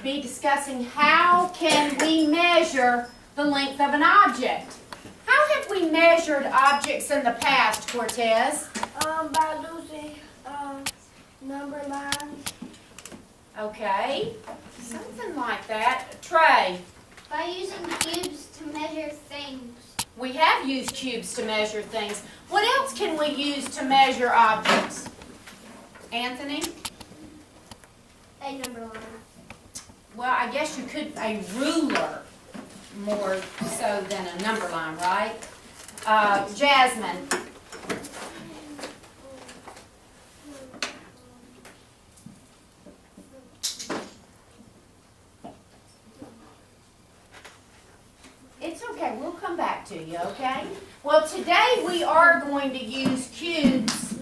to be discussing how can we measure the length of an object. How have we measured objects in the past, Cortez? By using number lines. Okay, something like that. Trey? By using cubes to measure things. We have used cubes to measure things. What else can we use to measure objects? Anthony? A number line. Well, I guess you could, a ruler more so than a number line, right? Jasmine? It's okay, we'll come back to you, okay? Well, today we are going to use cubes,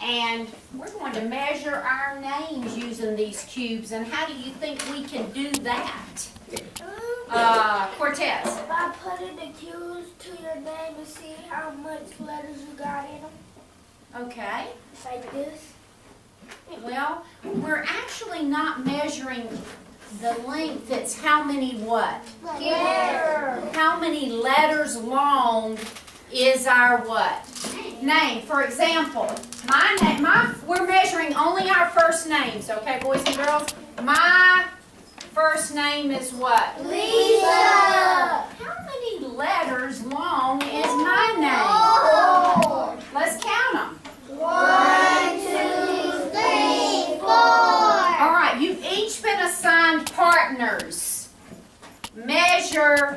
and we're going to measure our names using these cubes. And how do you think we can do that? Cortez? By putting the cubes to your name and see how much letters you got in them. Okay. It's like this. Well, we're actually not measuring the length. It's how many what? Letters. How many letters long is our what? Name. For example, we're measuring only our first names, okay, boys and girls? My first name is what? Lisa. How many letters long is my name? 4. Let's count them. 1, 2, 3, 4. All right, you've each been assigned partners. Measure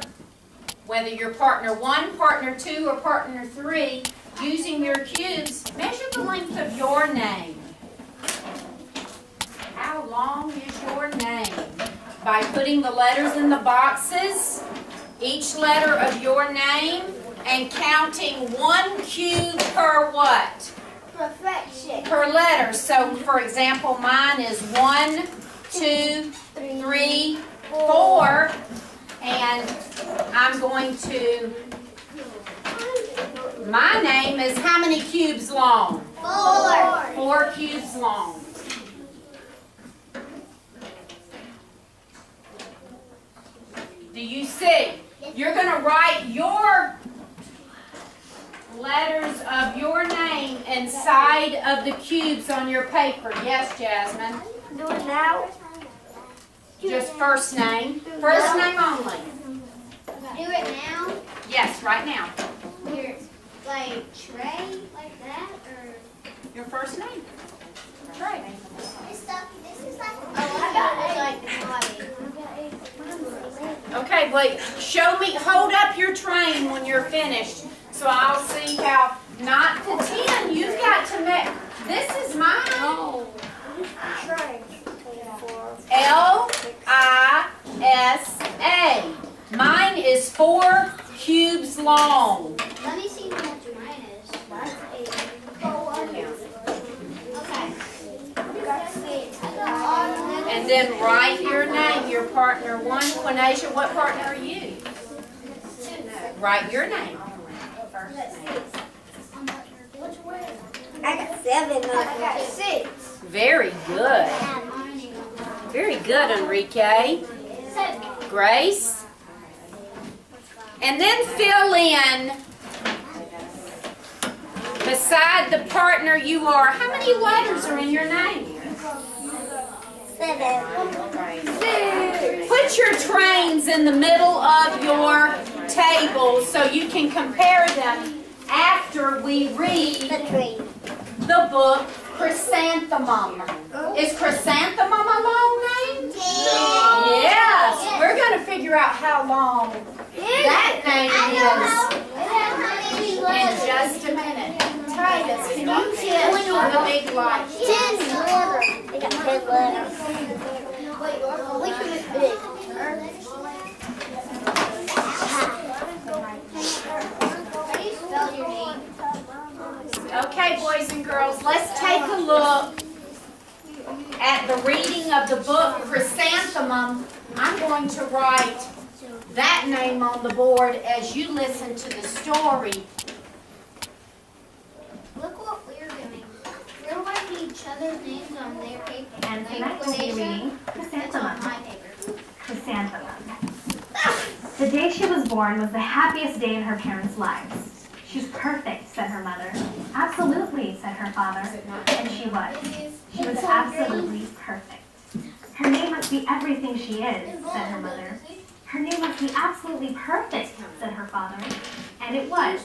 whether you're partner 1, partner 2, or partner 3, using your cubes. Measure the length of your name. How long is your name? By putting the letters in the boxes, each letter of your name, and counting 1 cube per what? Perfection. Per letter. So, for example, mine is 1, 2, 3, 4, and I'm going to, my name is how many cubes long? 4. 4 cubes long. Do you see? You're going to write your letters of your name inside of the cubes on your paper. Yes, Jasmine? Do it now. Just first name. First name only. Do it now. Yes, right now. Your like Trey, like that, or Your first name. Right. this is like. Oh, I got like the body. Okay, wait. Show me. Hold up your train when you're finished, so I'll see how. Not to 10. You've got to make. This is mine. Try. Lisa. Mine is 4 cubes long. Let me see how much mine is. Okay. And then write your name, your partner 1. Quinasia, what partner are you? Write your name. I got 7. I got 6. Very good. Very good, Enrique. Grace. And then fill in, beside the partner you are, how many letters are in your name? 7. Put your trains in the middle of your table so you can compare them after we read the book Chrysanthemum. Is Chrysanthemum a long name? Yes. We're going to figure out how long that name is in just a minute. Titus, can you kiss on the big light? 10 letters. I got 10 letters. Which one is big? How do you spell your name? Okay, boys and girls, let's take a look at the reading of the book Chrysanthemum. I'm going to write that name on the board as you listen to the story. Look what we're doing. We're writing each other's names on their paper. And tonight we'll be reading It's on Chrysanthemum. my paper. Chrysanthemum. The day she was born was the happiest day in her parents' lives. She's perfect, said her mother. Absolutely, said her father. And she was. She was absolutely perfect. Her name must be everything she is, said her mother. Her name must be absolutely perfect, said her father. And it was.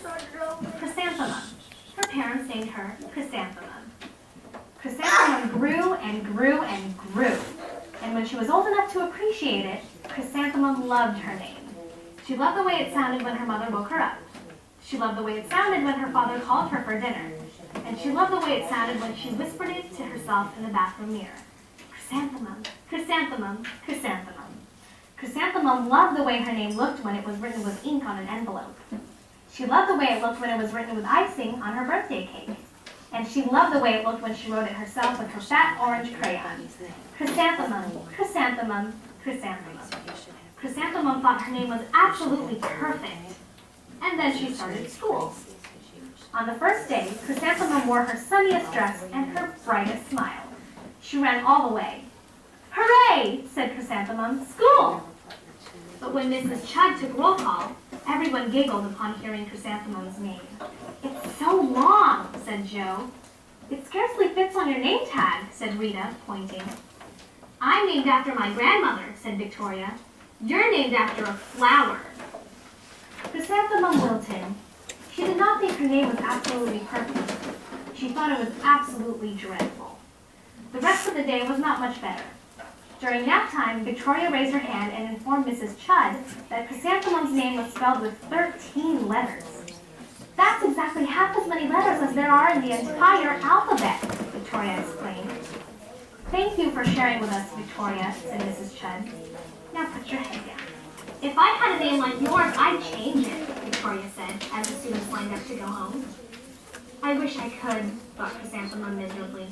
Chrysanthemum. Her parents named her Chrysanthemum. Chrysanthemum grew and grew and grew. And when she was old enough to appreciate it, Chrysanthemum loved her name. She loved the way it sounded when her mother woke her up. She loved the way it sounded when her father called her for dinner. And she loved the way it sounded when she whispered it to herself in the bathroom mirror. Chrysanthemum, chrysanthemum, chrysanthemum. Chrysanthemum loved the way her name looked when it was written with ink on an envelope. She loved the way it looked when it was written with icing on her birthday cake. And she loved the way it looked when she wrote it herself with her fat orange crayon. Chrysanthemum, chrysanthemum, chrysanthemum. Chrysanthemum thought her name was absolutely perfect. And then she started school. On the first day, Chrysanthemum wore her sunniest dress and her brightest smile. She ran all the way. Hooray, said Chrysanthemum, school! But when Mrs. Chud took roll call, everyone giggled upon hearing Chrysanthemum's name. It's so long, said Joe. It scarcely fits on your name tag, said Rita, pointing. I'm named after my grandmother, said Victoria. You're named after a flower. Chrysanthemum wilted. She did not think her name was absolutely perfect. She thought it was absolutely dreadful. The rest of the day was not much better. During nap time, Victoria raised her hand and informed Mrs. Chud that Chrysanthemum's name was spelled with 13 letters. That's exactly half as many letters as there are in the entire alphabet, Victoria explained. Thank you for sharing with us, Victoria, said Mrs. Chud. Now put your head down. If I had a name like yours, I'd change it, Victoria said, as the students lined up to go home. I wish I could, thought Chrysanthemum miserably.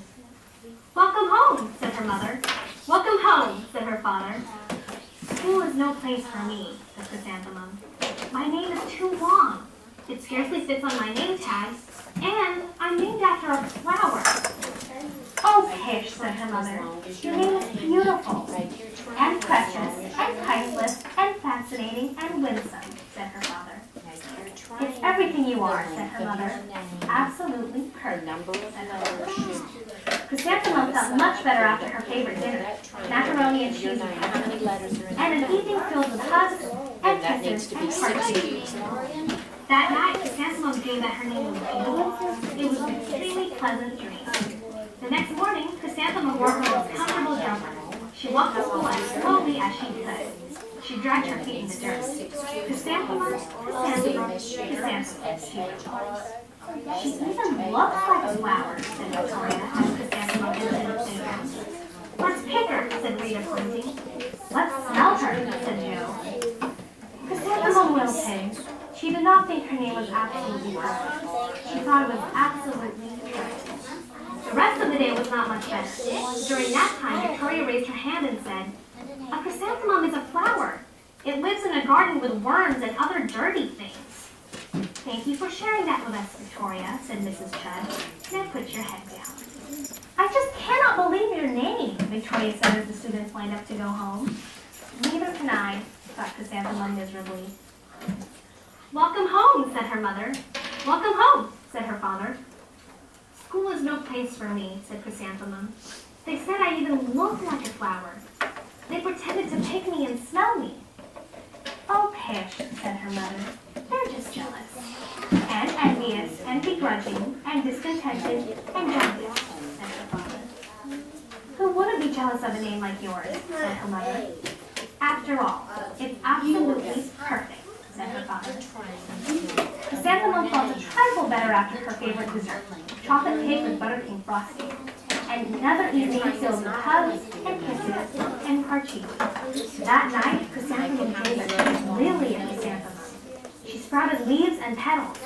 Welcome home, said her mother. Welcome home, said her father. School is no place for me, said Chrysanthemum. My name is too long. It scarcely fits on my name tag, and I'm named after a flower. Oh, pish, said her mother. Your name is beautiful, and precious, and priceless, and fascinating, and winsome, said her father. It's everything you are, said her mother. Absolutely perfect, said her father. Chrysanthemum felt much better after her favorite dinner, macaroni and cheese and pepper, and an evening filled with hugs and kisses and heartbeats. That night, Chrysanthemum dreamed that her name was beautiful. It was an extremely pleasant dream. The next morning, Chrysanthemum wore her most comfortable jumper. She walked to school as slowly as she could. She dragged her feet in the dirt. Chrysanthemum, chrysanthemum, chrysanthemum, she replied. She even looks like a flower, said Victoria, as Chrysanthemum entered the playground. Let's pick her, said Rita, pointing. Let's smell her, said Joe. Chrysanthemum wilted. She did not think her name was absolutely perfect. She thought it was absolutely perfect. The rest of the day was not much better. During nap time, Victoria raised her hand and said, a chrysanthemum is a flower. It lives in a garden with worms and other dirty things. Thank you for sharing that with us, Victoria, said Mrs. Chud. Now put your head down. I just cannot believe your name, Victoria said as the students lined up to go home. Neither can I, thought Chrysanthemum miserably. Welcome home, said her mother. Welcome home, said her father. School is no place for me, said Chrysanthemum. They said I even looked like a flower. They pretended to pick me and smell me. Oh, pish, said her mother. They're just jealous. And envious, and begrudging, and discontented, and jealous, said her father. Who wouldn't be jealous of a name like yours, said her mother. After all, it's absolutely perfect, said her father. Chrysanthemum felt a trifle better after her favorite dessert, chocolate cake with buttercream frosting, and another evening filled with hugs and kisses and parcheesi. That night, Chrysanthemum gave a big lily at Chrysanthemum. She sprouted leaves and petals.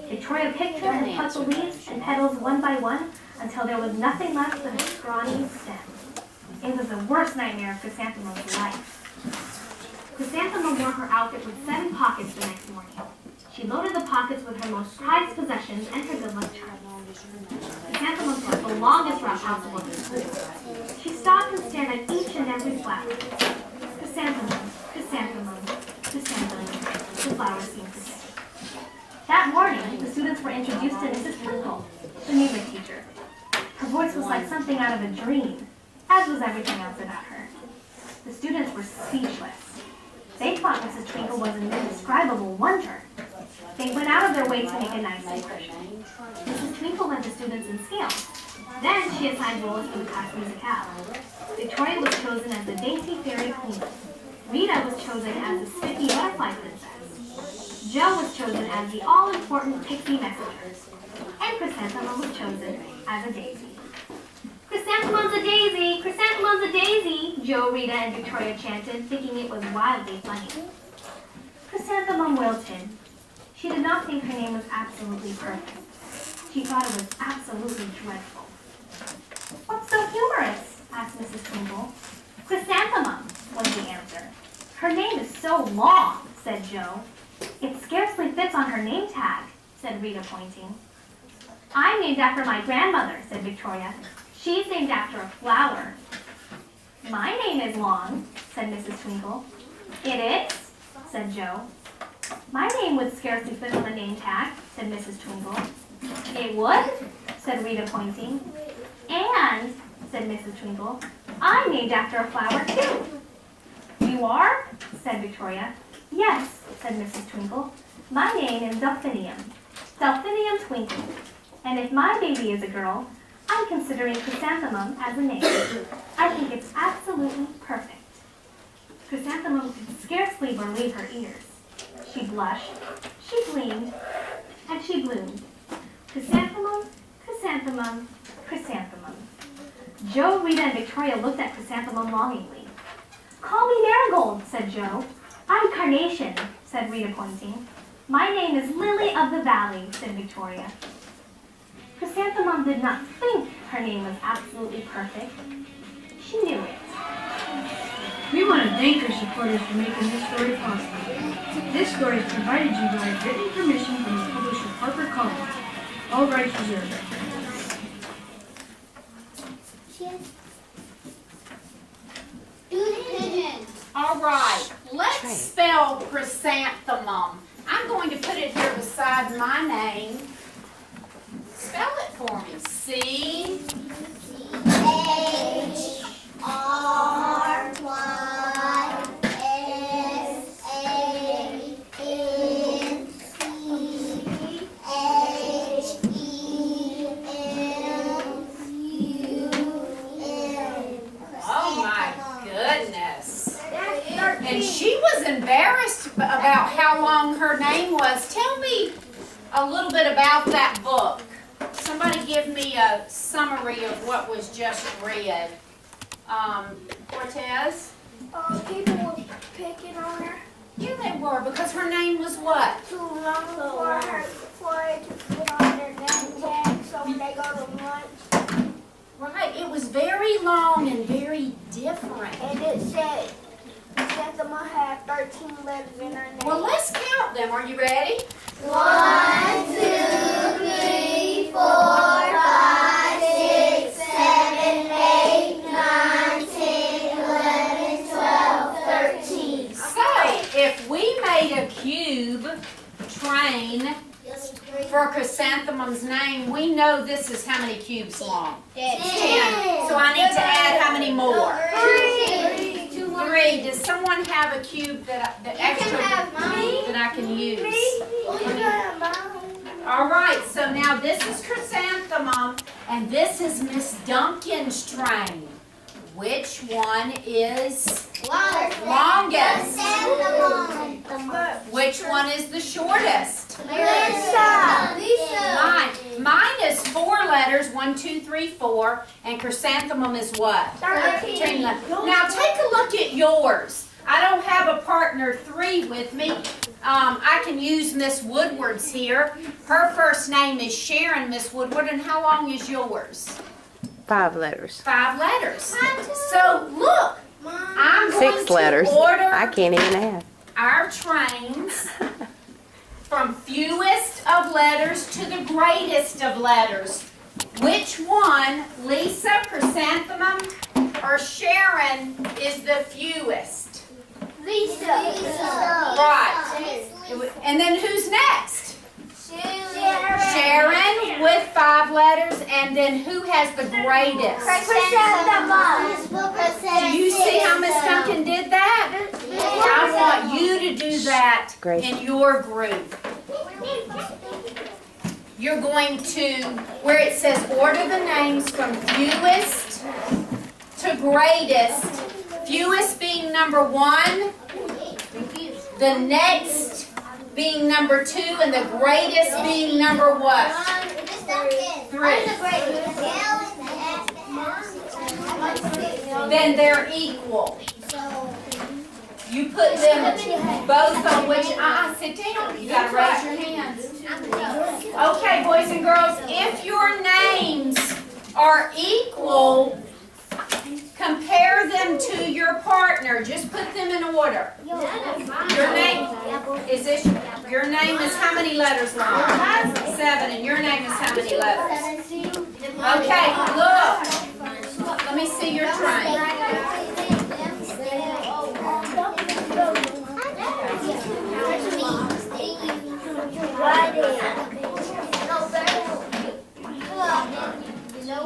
Victoria picked her and plucked the leaves and petals one by one until there was nothing left but a scrawny stem. It was the worst nightmare of Chrysanthemum's life. Chrysanthemum wore her outfit with 7 pockets the next morning. She loaded the pockets with her most prized possessions and her good luck charms. Chrysanthemum took the longest route possible to school. She stopped and stared at each and every flower. Chrysanthemum, Chrysanthemum, chrysanthemum, the flowers seemed to say. That morning, the students were introduced to Mrs. Twinkle, the music teacher. Her voice was like something out of a dream, as was everything else about her. The students were speechless. They thought Mrs. Twinkle was an indescribable wonder. They went out of their way to make a nice impression. Mrs. Twinkle led the students in scales. Then she assigned roles for the class musicale. Victoria was chosen as the dainty fairy queen. Rita was chosen as the spiffy butterfly princess. Jo was chosen as the all-important pixie messenger. And Chrysanthemum was chosen as a daisy. Chrysanthemum's a daisy! Chrysanthemum's a daisy! Jo, Rita, and Victoria chanted, thinking it was wildly funny. Chrysanthemum wilted. She did not think her name was absolutely perfect. She thought it was absolutely dreadful. What's so humorous? Asked Mrs. Twinkle. Chrysanthemum, was the answer. Her name is so long, said Jo. It scarcely fits on her name tag, said Rita, pointing. I'm named after my grandmother, said Victoria. She's named after a flower. My name is long, said Mrs. Twinkle. It is, said Jo. My name would scarcely fit on the name tag, said Mrs. Twinkle. It would, said Rita, pointing. And, said Mrs. Twinkle, I'm named after a flower, too. You are? said Victoria. Yes, said Mrs. Twinkle. My name is Delphinium. Delphinium Twinkle. And if my baby is a girl, I'm considering Chrysanthemum as a name. I think it's absolutely perfect. Chrysanthemum could scarcely believe her ears. She blushed, she gleamed, and she bloomed. Chrysanthemum, chrysanthemum, chrysanthemum. Jo, Rita, and Victoria looked at Chrysanthemum longingly. Call me Marigold, said Jo. I'm Carnation, said Rita, pointing. My name is Lily of the Valley, said Victoria. Chrysanthemum did not think her name was absolutely perfect. She knew it. We want to thank our supporters for making this story possible. This story is provided to you by written permission from the publisher HarperCollins. All rights reserved. All right, let's spell chrysanthemum. I'm going to put it here beside my name. Spell it for me. Oh my goodness. And she was embarrassed about how long her name was. Tell me a little bit about that book. Somebody give me a summary of what was just read. Cortez? People were picking on her Yeah, they were, because her name was what? too long for it to fit on their name tag, so when they go to lunch, Right, it was very long and very different. and it said Chrysanthemum had 13 letters in her name. Well, let's count them. Are you ready? 1, 2, 3, 4, 5, 6, 7, 8, 9, 10, 11, 12, 13. So, if we made a cube train for Chrysanthemum's name, we know this is how many cubes long? 10. So I need to add how many more? 3. Does someone have a cube that extra that I can use? All right, so now this is Chrysanthemum, and this is Miss Duncan's train. Which one is longest? Which one is the shortest? Mine is 4 letters, 1, 2, 3, 4, and Chrysanthemum is what? 13 letters. Now take a look at yours. I don't have a partner 3 with me. I can use Miss Woodward's here. Her first name is Sharon, Miss Woodward, and how long is yours? 5 letters. 5 letters. So look, I'm going 6 to letters. order I can't even add. our trains from fewest of letters to the greatest of letters. Which one, Lisa, Chrysanthemum, or Sharon, is the fewest? Lisa. Right. And then who's next? Sharon. Sharon with 5 letters. And then who has the greatest? Do you see how Miss Duncan did that? I want you to do that Great. in your group. You're going to, where it says order the names from fewest to greatest, fewest being number 1, the next being number 2, and the greatest being number what? 3. Then they're equal. You put them both on which, sit down. You gotta raise your hands. Okay, boys and girls, if your names are equal, compare them to your partner. Just put them in order. Your name, your name is how many letters long? 7, and your name is how many letters? Okay, look. Let me see your train.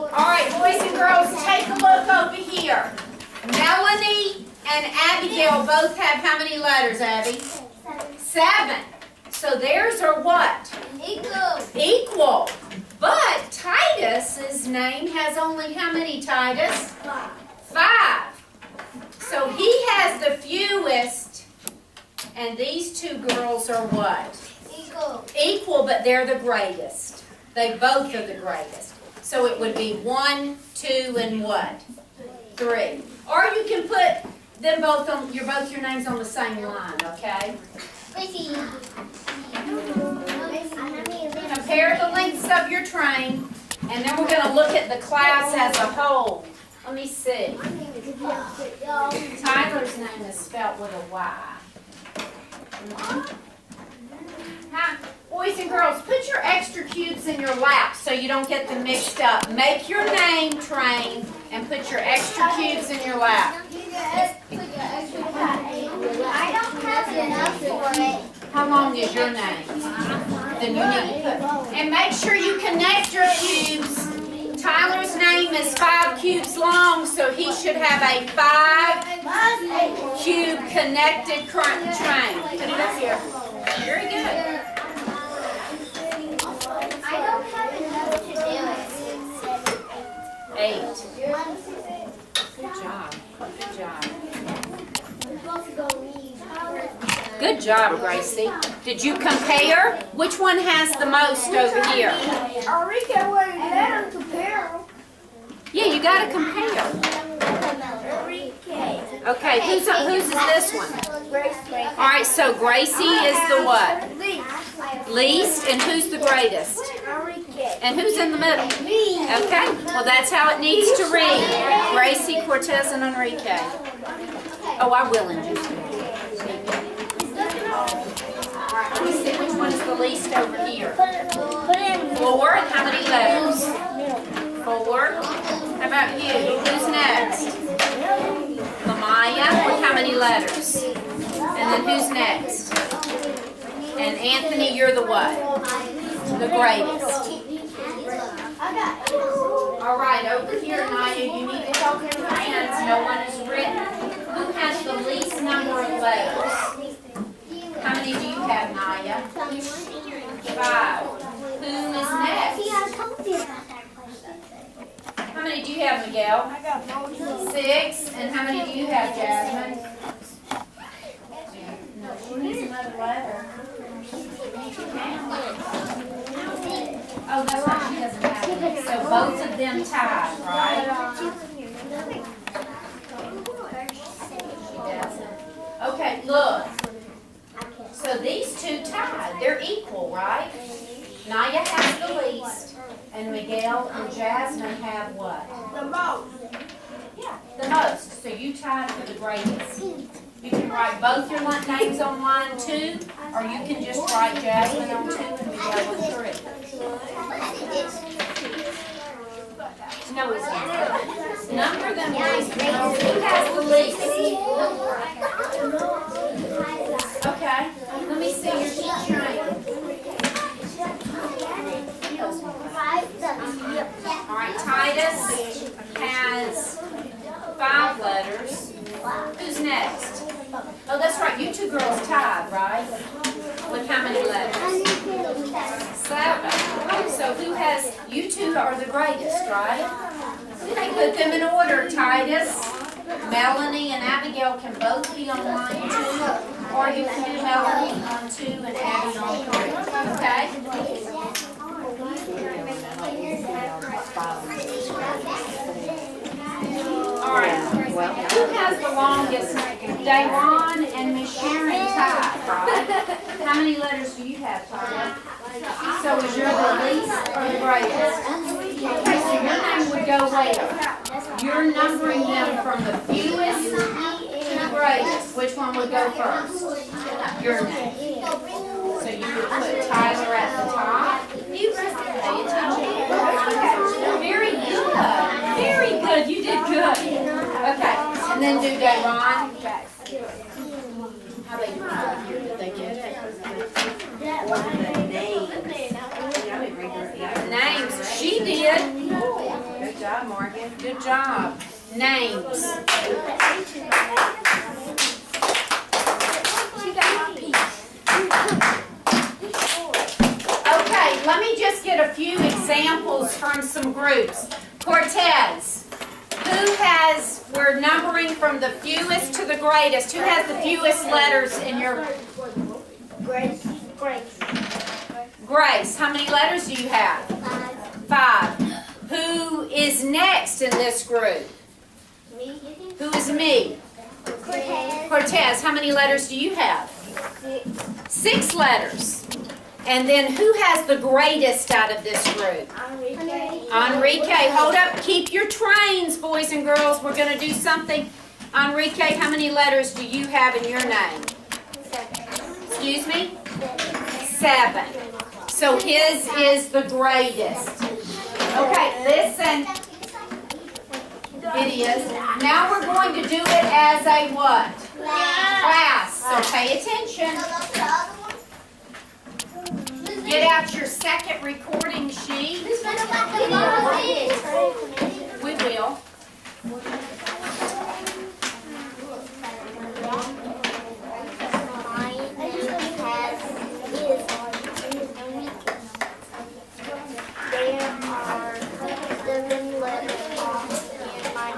Alright, boys and girls, take a look over here. Melanie and Abigail both have how many letters, Abby? 7. So theirs are what? Equal. But Titus's name has only how many, Titus? 5. So he has the fewest, and these 2 girls are what? Equal, but they're the greatest. They both are the greatest. So it would be 1, 2, and what? 3. Or you can put them both on your names on the same line, okay? Compare the lengths of your train, and then we're going to look at the class as a whole. Let me see. Tyler's name is spelled with a Y. Now, boys and girls, put your extra cubes in your lap so you don't get them mixed up. Make your name train and put your extra cubes in your lap. I don't have enough for it. How long is your name? Then you need to put. And make sure you connect your cubes. Tyler's name is 5 cubes long, so he should have a 5 cube connected train. Put it up here. Very good. I don't have enough to do it. 8. Good job. Good job. Good job, Gracie. Did you compare? Which one has the most over here? Enrique wasn't there to compare them. Yeah, you got to compare. Okay, whose is this one? All right, so Gracie is the what? Least, and who's the greatest? And who's in the middle? Okay, well that's how it needs to read. Gracie, Cortez, and Enrique. Oh, I will introduce you. All right, let me see which one is the least over here. 4, and how many letters? 4. How about you? Who's next? Lamaya with how many letters? And then who's next? And Anthony, you're the what? The greatest. All right, over here, Naya, you need to help your friends. No one is written. Who has the least number of letters? How many do you have, Naya? 5. Who is next? How many do you have, Miguel? 6. And how many do you have, Jasmine? No, she needs another letter. Oh, that's right, she doesn't have any. So both of them tied, right? Okay, look. So these 2 tied. They're equal, right? Naya has the least, and Miguel and Jasmine have what? The most. Yeah, the most. So you tied for the greatest. You can write both your names on line 2, or you can just write Jasmine on 2 and Miguel on 3. No, it's not. Number them, boys and girls. Who has the least? see your teacher. All right, Titus has 5 letters. Who's next? Oh, that's right. You two girls tied, right? With how many letters? 7. So who has? You two are the greatest, right? Okay, put them in order. Titus, Melanie, and Abigail can both be on line 2, or you can do Melanie on 2 and Abby on 3. Okay? All right. Who has the longest? Dayron and Miss Sharon tied, right? How many letters do you have, Tyler? So is yours the least or the greatest? Okay, so your name would go where? You're numbering them from the fewest to the greatest. Which one would go first? Your name. So you would put Tyler at the top. Pay attention. Very good. Very good. You did good. Okay. And then do Dayron. How they do? Did they get it? Names. She did. Good job, Morgan. Good job. Names. Okay, let me just get a few examples from some groups. Cortez. Who has, we're numbering from the fewest to the greatest. Who has the fewest letters in your? Grace. Grace. How many letters do you have? 5. Who is next in this group? Me. Who is me? Cortez. How many letters do you have? 6 letters. And then who has the greatest out of this group? Enrique. Hold up. Keep your trains, boys and girls. We're going to do something. Enrique, how many letters do you have in your name? Excuse me? 7. So his is the greatest. Okay, listen. It is. Now we're going to do it as a what? Class. So pay attention. Get out your second recording sheet. We will.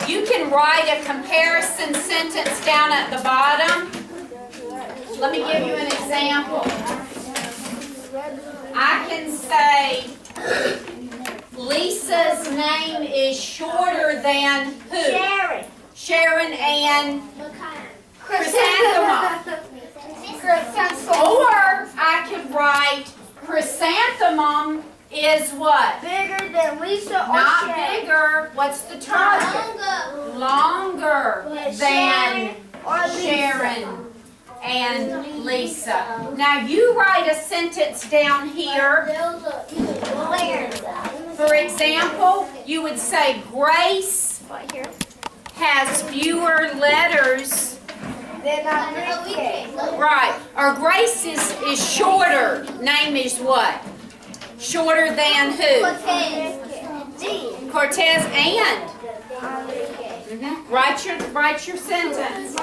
You can write a comparison sentence down at the bottom. Let me give you an example. I can say Lisa's name is shorter than who? Sharon and Chrysanthemum. Or I could write Chrysanthemum is what? Bigger than Lisa or Not Sharon. bigger. What's the term? Longer than Sharon and Lisa. Now you write a sentence down here. For example, you would say Grace has fewer letters. Right. Or Grace is shorter. Name is what? Shorter than who? Cortez and. Write your sentence.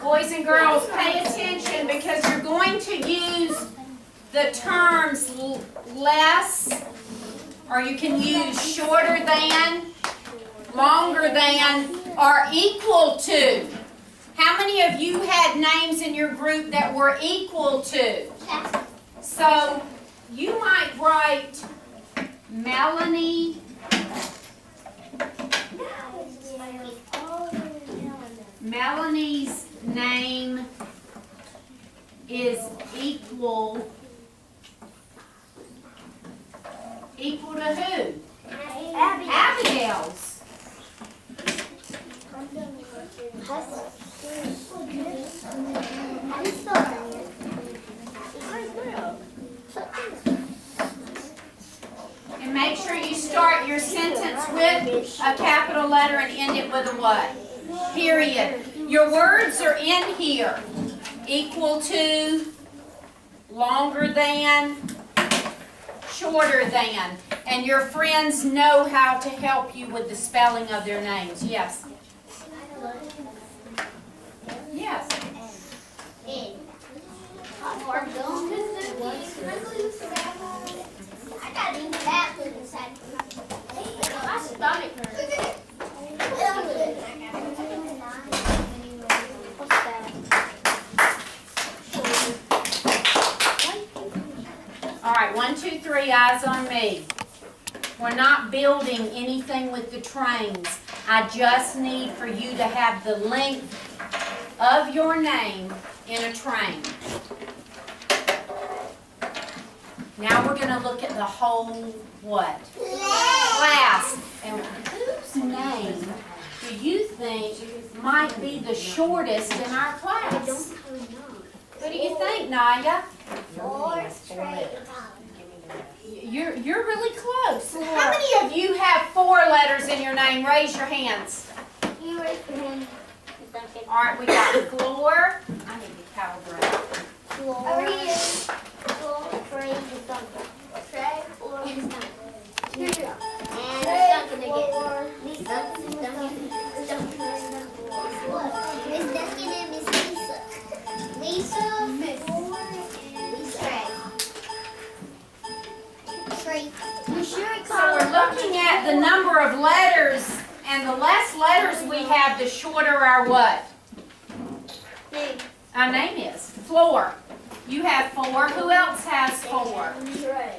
Boys and girls, pay attention because you're going to use the terms less, or you can use shorter than, longer than, or equal to. How many of you had names in your group that were equal to? So you might write Melanie. Melanie's name is equal to who? Abigail's. And make sure you start your sentence with a capital letter and end it with a what? Period. Your words are in here. Equal to, longer than, shorter than. And your friends know how to help you with the spelling of their names. Yes? Yes. I gotta eat that food inside. My stomach hurts. What's that? All right, 1, 2, 3, eyes on me. We're not building anything with the trains. I just need for you to have the length of your name in a train. Now we're going to look at the whole what? Class. And whose name do you think might be the shortest in our class? What do you think, Naya? You're really close. How many of you have 4 letters in your name? Raise your hands. You raise your hand. All right, we got floor. I need to calibrate. Over here. Floor, Trey, Duncan. Trey, floor, Duncan. Here you go. And Duncan again. Miss Duncan, Duncan, Duncan. Miss Duncan and Miss Lisa. Lisa, Miss Trey. Trey. You sure So we're looking at the number of letters, and the less letters we have, the shorter our what? Big. Our name is. Floor. You have 4. Who else has 4? Trey.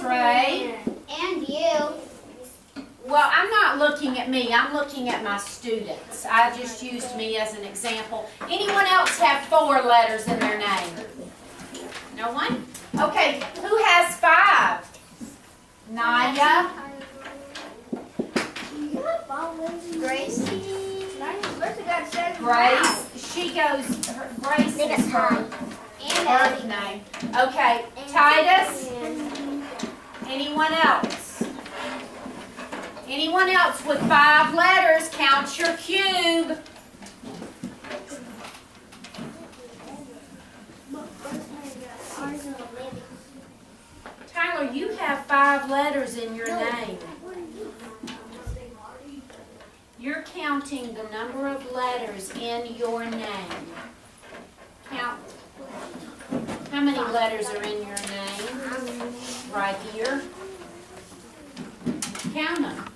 Trey. And you. Well, I'm not looking at me. I'm looking at my students. I just used me as an example. Anyone else have 4 letters in their name? No one? Okay, who has 5? Naya. Grace. Grace. She goes, Grace is her birth name. Okay, Titus. Anyone else? Anyone else with 5 letters? Count your cube. Tyler, you have 5 letters in your name. You're counting the number of letters in your name. Count. How many letters are in your name? Right here. Count them.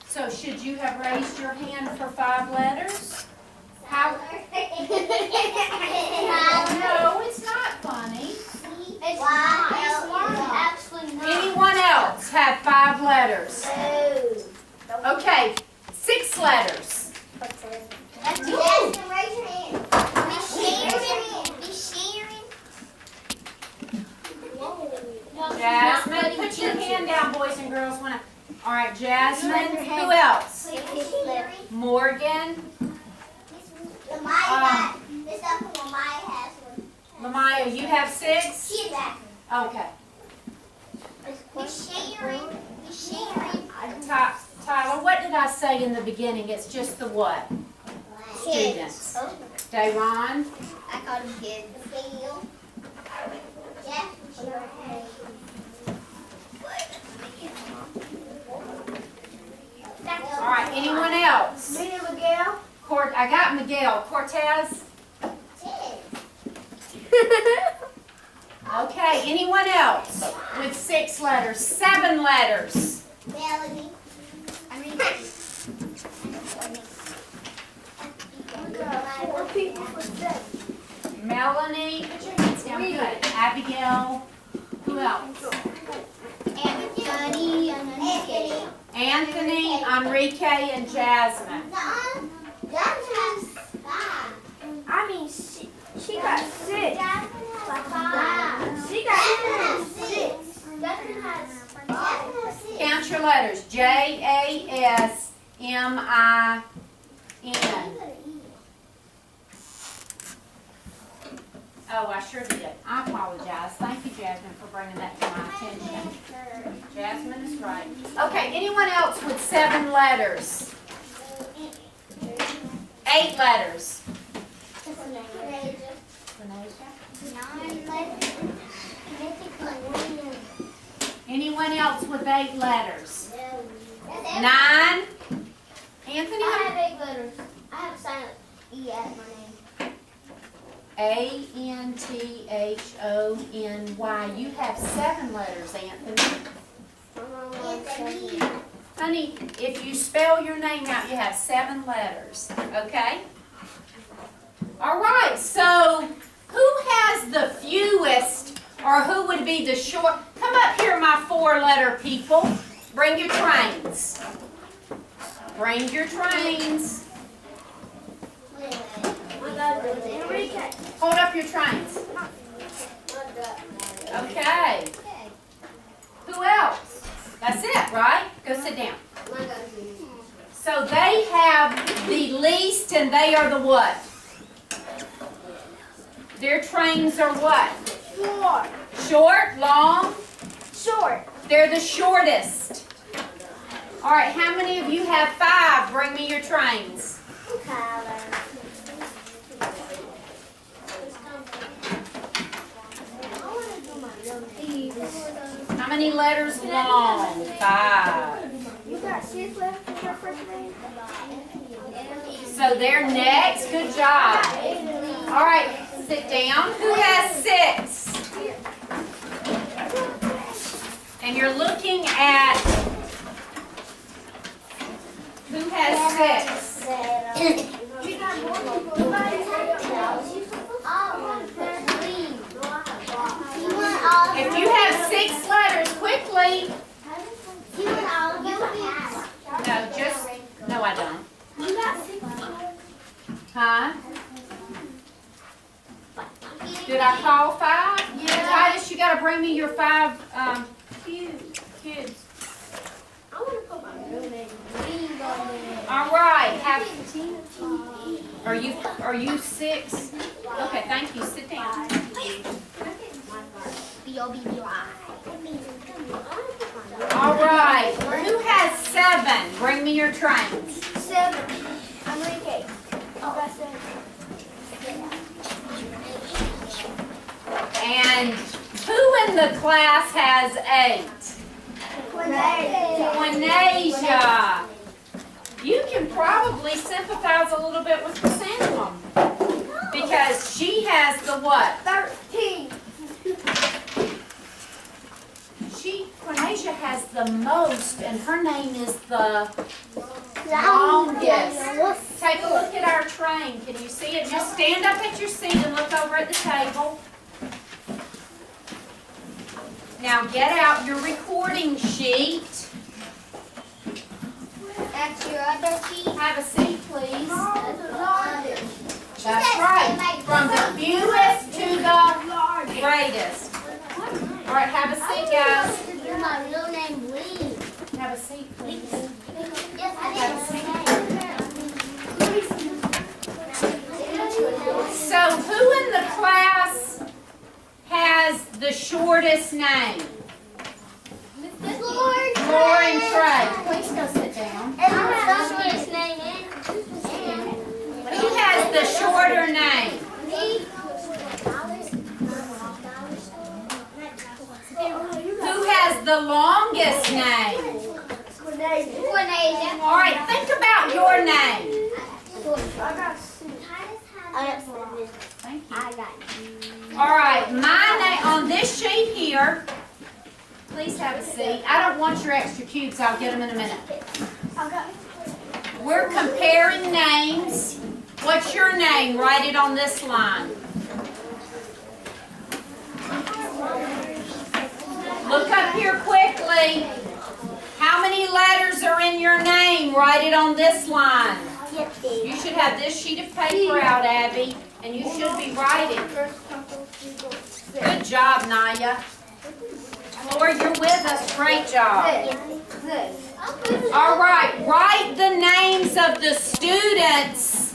So should you have raised your hand for 5 letters? How? No, it's not funny. It's actually not. Anyone else have 5 letters? Okay, 6 letters. That's Jasmine, raise your hand. Be sharing. Jasmine, put your hand down, boys and girls. All right, Jasmine. Who else? Morgan. This up for Maya has one. Lamaya, you have 6? She's back. Okay. Be sharing. Be sharing. Tyler, what did I say in the beginning? It's just the what? Students. Dayron. I called him kid. Yeah. All right, anyone else? Me and Miguel. I got Miguel. Cortez? Okay, anyone else with 6 letters? 7 letters. Melanie. Melanie. Put your hands down. Good. Abigail. Who else? Anthony. Anthony, Enrique, and Jasmine. I mean, she got 6. She got 6. Count your letters. J-A-S-M-I-N-E. M-I-N. Oh, I sure did. I apologize. Thank you, Jasmine, for bringing that to my attention. Jasmine is right. Okay, anyone else with 7 letters? 8 letters. Anyone else with 8 letters? 9? Anthony? I have 8 letters. I have a silent E at my name. A-N-T-H-O-N-Y. You have 7 letters, Anthony. Honey, if you spell your name out, you have 7 letters. Okay? All right, so who has the fewest, or who would be the short? Come up here, my 4-letter people. Bring your trains. Bring your trains. Hold up your trains. Okay. Who else? That's it, right? Go sit down. So they have the least, and they are the what? Their trains are what? Short. Short, long? Short. They're the shortest. All right, how many of you have 5? Bring me your trains. How many letters long? 5. You got 6 left in your first name? So they're next. Good job. All right, sit down. Who has 6? And you're looking at who has 6? If you have 6 letters, quickly. No, I don't. Huh? Did I call 5? Yeah. Titus, you got to bring me your 5 kids. I want to put my real name. All right. Are you 6? Okay, thank you. Sit down. All right. Who has 7? Bring me your trains. 7. I'm Enrique. I got 7. And who in the class has 8? Quinasia. You can probably sympathize a little bit with Chrysanthemum because she has the what? 13. Quinasia has the most, and her name is the longest. Take a look at our train. Can you see it? Just stand up at your seat and look over at the table. Now get out your recording sheet. That's your other sheet. Have a seat, please. That's right. From the fewest to the greatest. All right, have a seat, guys. My real name, Lee. Have a seat, please. Yes, I So who in the class has the shortest name? Lauren Trey. Please go sit down. Who has the shorter name? Who has the longest name? All right, think about your name. Thank you. All right, my name on this sheet here. Please have a seat. I don't want your extra cubes. I'll get them in a minute. We're comparing names. What's your name? Write it on this line. Look up here quickly. How many letters are in your name? Write it on this line. You should have this sheet of paper out, Abby, and you should be writing. Good job, Naya. Lord, you're with us. Great job. All right, write the names of the students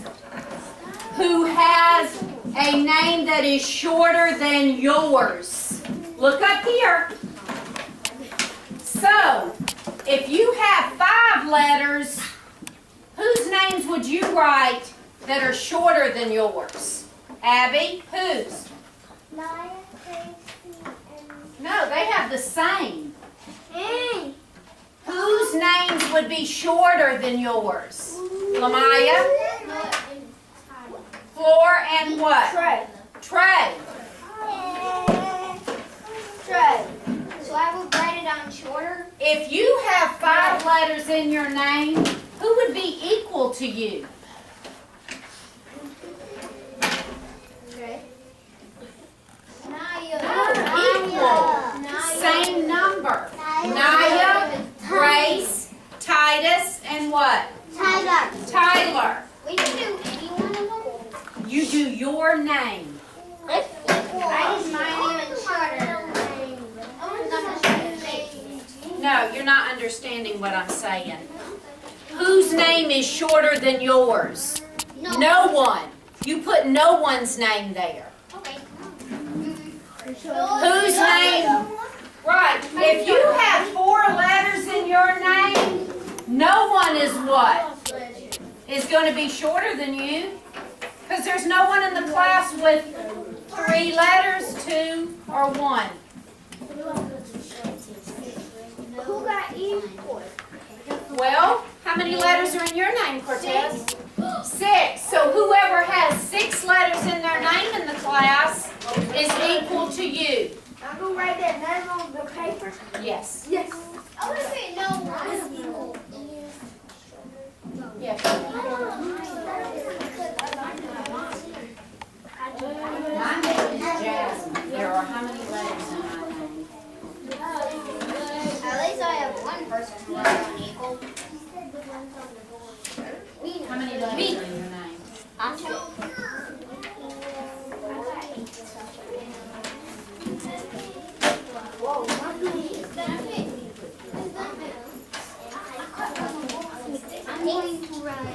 who has a name that is shorter than yours. Look up here. So, if you have 5 letters, whose names would you write that are shorter than yours? Abby, whose? Maya, Tracy, and No, they have the same. Hey. Whose names would be shorter than yours? Lamaya, Floor, and what? Trey. Trey. Trey. So I will write it on shorter. If you have 5 letters in your name, who would be equal to you? Trey. Equal. Same number. Naya, Grace, Titus, and what? Tyler. Tyler. We can do any one of them. You do your name. I did mine even shorter. No, you're not understanding what I'm saying. Whose name is shorter than yours? No one. You put no one's name there. Okay. Whose name? Right. If you have 4 letters in your name, no one is what? Is going to be shorter than you? Because there's no one in the class with 3 letters, 2, or 1. Who got equal? Well, how many letters are in your name, Cortez? 6. So whoever has 6 letters in their name in the class is equal to you. I'm gonna write that name on the paper. Yes. Yes. I want to say no one is equal. Yes. My name is Jasmine. There are how many letters in my name? At least I have one person who is unequal. How many letters are in your name? I'm 2. I'm going to write.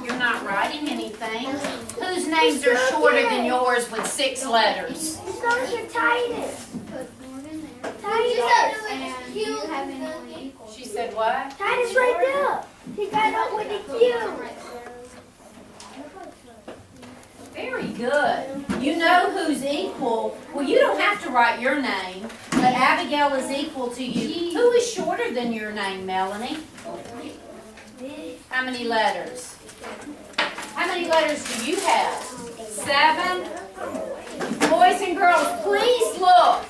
You're not writing anything. Whose names are shorter than yours with 6 letters? It's not your Titus. She said what? Titus right there. He got up with the Q. Very good. You know who's equal. Well, you don't have to write your name, but Abigail is equal to you. Who is shorter than your name, Melanie? How many letters? How many letters do you have? 7? Boys and girls, please look.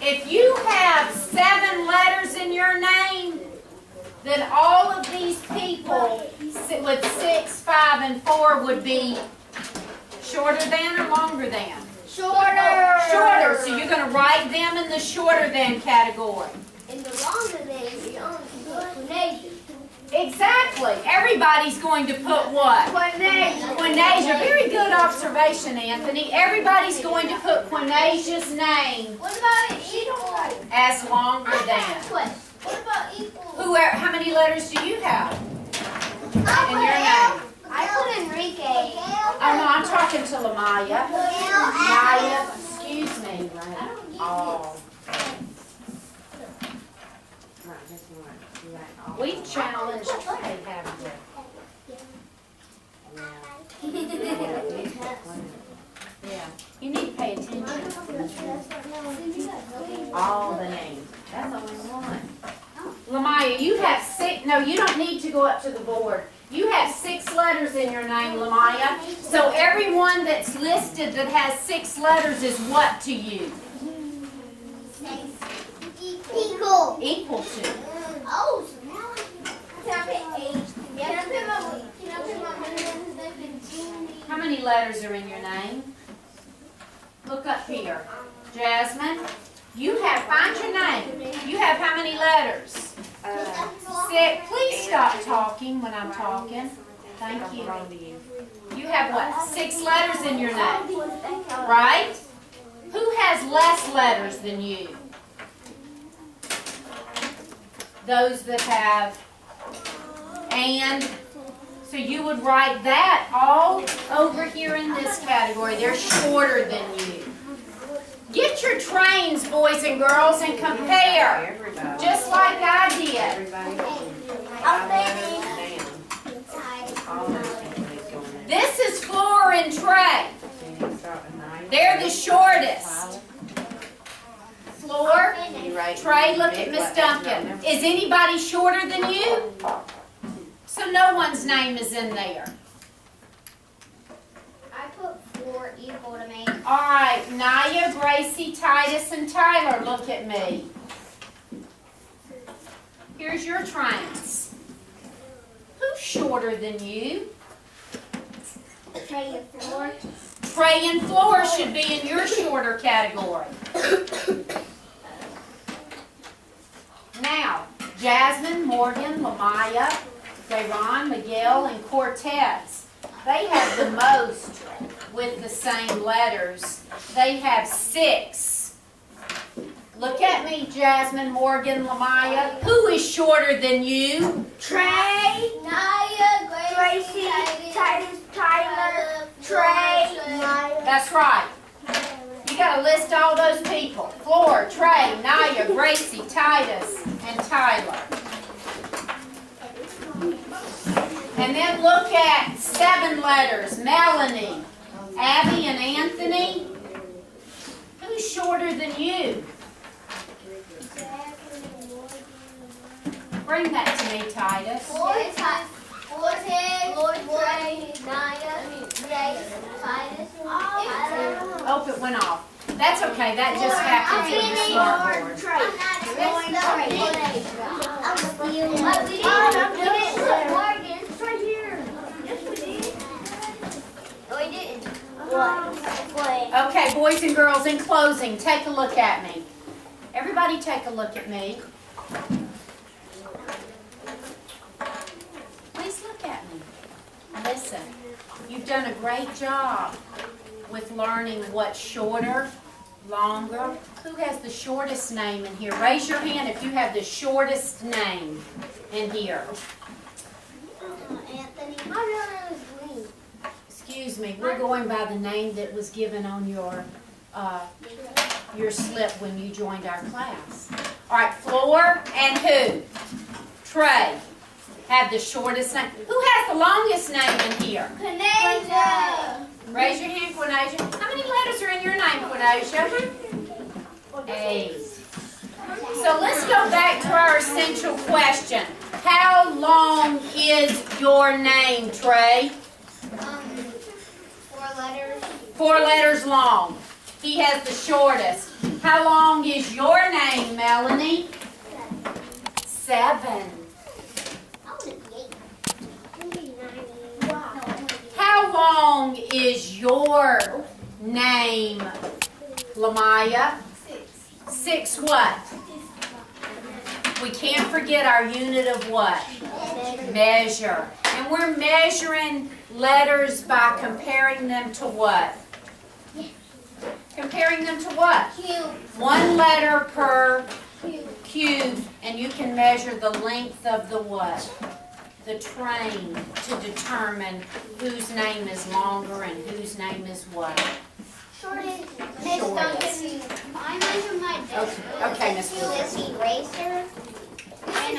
If you have 7 letters in your name, then all of these people with 6, 5, and 4 would be shorter than or longer than? Shorter. Shorter. So you're going to write them in the shorter than category. In the longer days, you only put Quinasia. Exactly. Everybody's going to put what? Quinasia. Very good observation, Anthony. Everybody's going to put Quinasia's name What about equal? as longer than. What about equal? How many letters do you have in your name? I put Enrique. Oh, no, I'm talking to Lamaya. Maya, excuse me. Oh. We've challenged Trey, haven't we? Yeah. You need to pay attention. All the names. That's only one. Lamaya, you have 6. No, you don't need to go up to the board. You have 6 letters in your name, Lamaya. So everyone that's listed that has 6 letters is what to you? Equal. Equal to. Oh, so now can I put 8? Can I put my name? How many letters are in your name? Look up here. Jasmine, find your name. You have how many letters? 6. Please stop talking when I'm talking. Thank you. You have what? 6 letters in your name, right? Who has less letters than you? Those that have and. So you would write that all over here in this category. They're shorter than you. Get your trains, boys and girls, and compare. Just like I did. This is Floor and Trey. They're the shortest. Floor, Trey, look at Miss Duncan. Is anybody shorter than you? So no one's name is in there. I put 4 equal to me. All right, Naya, Gracie, Titus, and Tyler, look at me. Here's your trains. Who's shorter than you? Trey and Floor. Trey and Floor should be in your shorter category. Now, Jasmine, Morgan, Lamaya, Dayron, Miguel, and Cortez. They have the most with the same letters. They have 6. Look at me, Jasmine, Morgan, Lamaya. Who is shorter than you? Trey, Naya, Gracie, Titus, Tyler, Trey, Maya. That's right. You got to list all those people. Floor, Trey, Naya, Gracie, Titus, and Tyler. And then look at 7 letters. Melanie, Abby, and Anthony. Who's shorter than you? Bring that to me, Titus. Forte, Trey, Naya, Grace, Titus. Oh, it went off. That's okay. That just happens with the smart board. Okay, boys and girls, in closing, take a look at me. Everybody take a look at me. Please look at me. Listen, you've done a great job with learning what's shorter, longer. Who has the shortest name in here? Raise your hand if you have the shortest name in here. Anthony. My real name is Green. Excuse me, we're going by the name that was given on your slip when you joined our class. All right, Floor and who? Trey have the shortest name. Who has the longest name in here? Quinasia. Raise your hand, Quinasia. How many letters are in your name, Quinasia? 8. So let's go back to our essential question. How long is your name, Trey? 4 letters. 4 letters long. He has the shortest. How long is your name, Melanie? 7. How long is your name, Lamaya? 6 what? We can't forget our unit of what? Measure. And we're measuring letters by comparing them to what? Comparing them to what? Cube. 1 letter per cube, and you can measure the length of the what? The train to determine whose name is longer and whose name is what? Shortest. Miss Duncan. I measure my desk. Okay, Miss This eraser. And